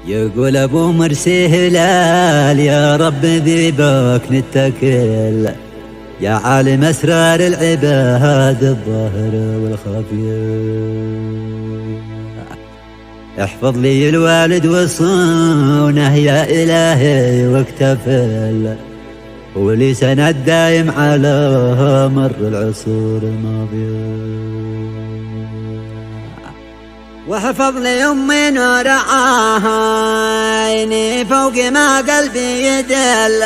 يقول ابو مرسي هلال يا رب ذيبك نتكل، يا عالم اسرار العباد الظاهرة والخفية. احفظ لي الوالد وصونه يا الهي واكتفل، ولي سند دايم على مر العصور الماضية. واحفظ لي امي نور عيني فوق ما قلبي يدل،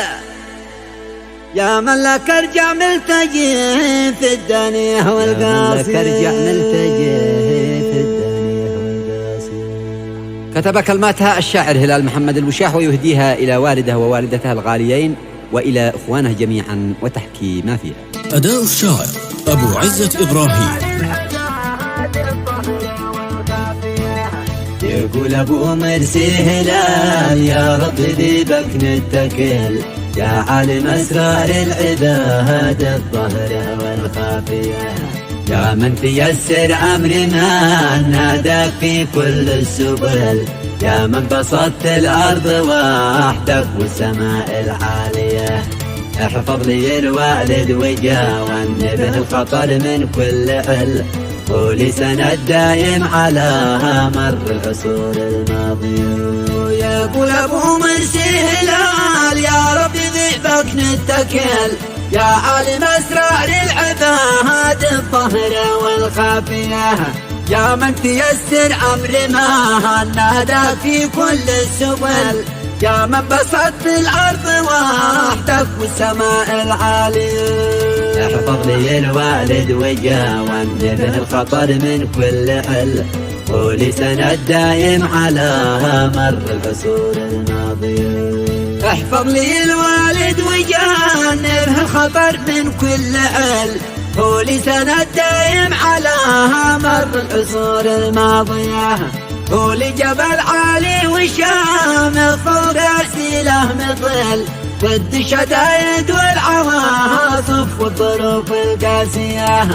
يا من لك ارجع ملتجي في الدنيا والقاسية. كتب كلماتها الشاعر هلال محمد الوشاح ويهديها إلى والده ووالدتها الغاليين وإلى إخوانه جميعا وتحكي ما فيها. أداء الشاعر أبو عزة إبراهيم. يقول ابو مرسي هلال يا رب ذيبك نتكل، يا عالم اسرار العباد الظاهرة والخافية. يا من تيسر امر ما ناداك في كل السبل، يا من بسطت الارض وحدك والسماء العالية. احفظ لي الوالد وجاوبني الخطر من كل حل، ولي سند دايم على مر العصور الماضية. يقول ابو مرسي هلال يا رب ذيبك نتكل، يا عالم اسرار العباد الظاهرة والخافية. يا من تيسر امر ما نادى في كل السبل، يا من بسطت الارض وحدك والسماء العالية. احفظ لي الوالد وجاوبني به الخطر من كل حل، ولي سند دايم على مر العصور الماضية. احفظ لي الوالد وجاوبني به الخطر من كل حل، ولي سند دايم على مر العصور الماضية. ولي جبل عالي وشامخ فوق راسيله مطل، ضد الشدايد والعواصف والظروف القاسية.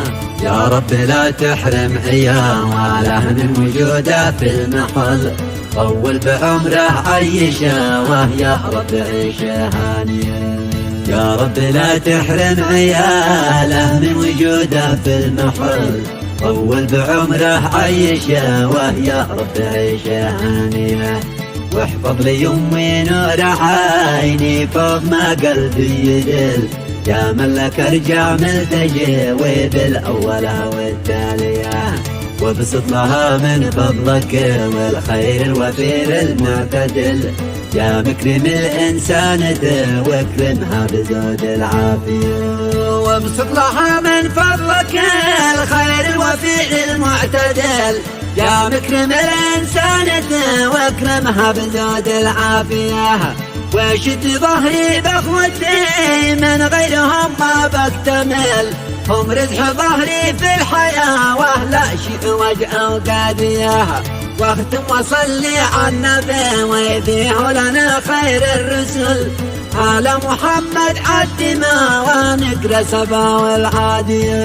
يا رب لا تحرم عياله من وجوده في المحل، طول بعمره عيشه ويا رب عيشه هانية. يا رب لا تحرم عياله من وجوده في المحل، طول بعمره عيشه ويا رب عيشه هانية. واحفظ لي امي نور عيني فوق ما قلبي يدل، يا من لك ارجع ملتجي وبالاولى والتالية. وابسط لها من فضلك والخير الوفير المعتدل، يا مكرم الانسان واكرمها بزود العافية. وابسط لها من فضلك الخير الوفير المعتدل، يا مكرم الانسان واكرمها بزود العافية. وشد ظهري باخوتي من غيرهم ما بكتمل، هم رزح ظهري في الحياة واهلا شيء وجه وقادية. واختم وصلي على النبي ويبيع لنا خير الرسل، على محمد عدنا ونقرا سبا والعادية.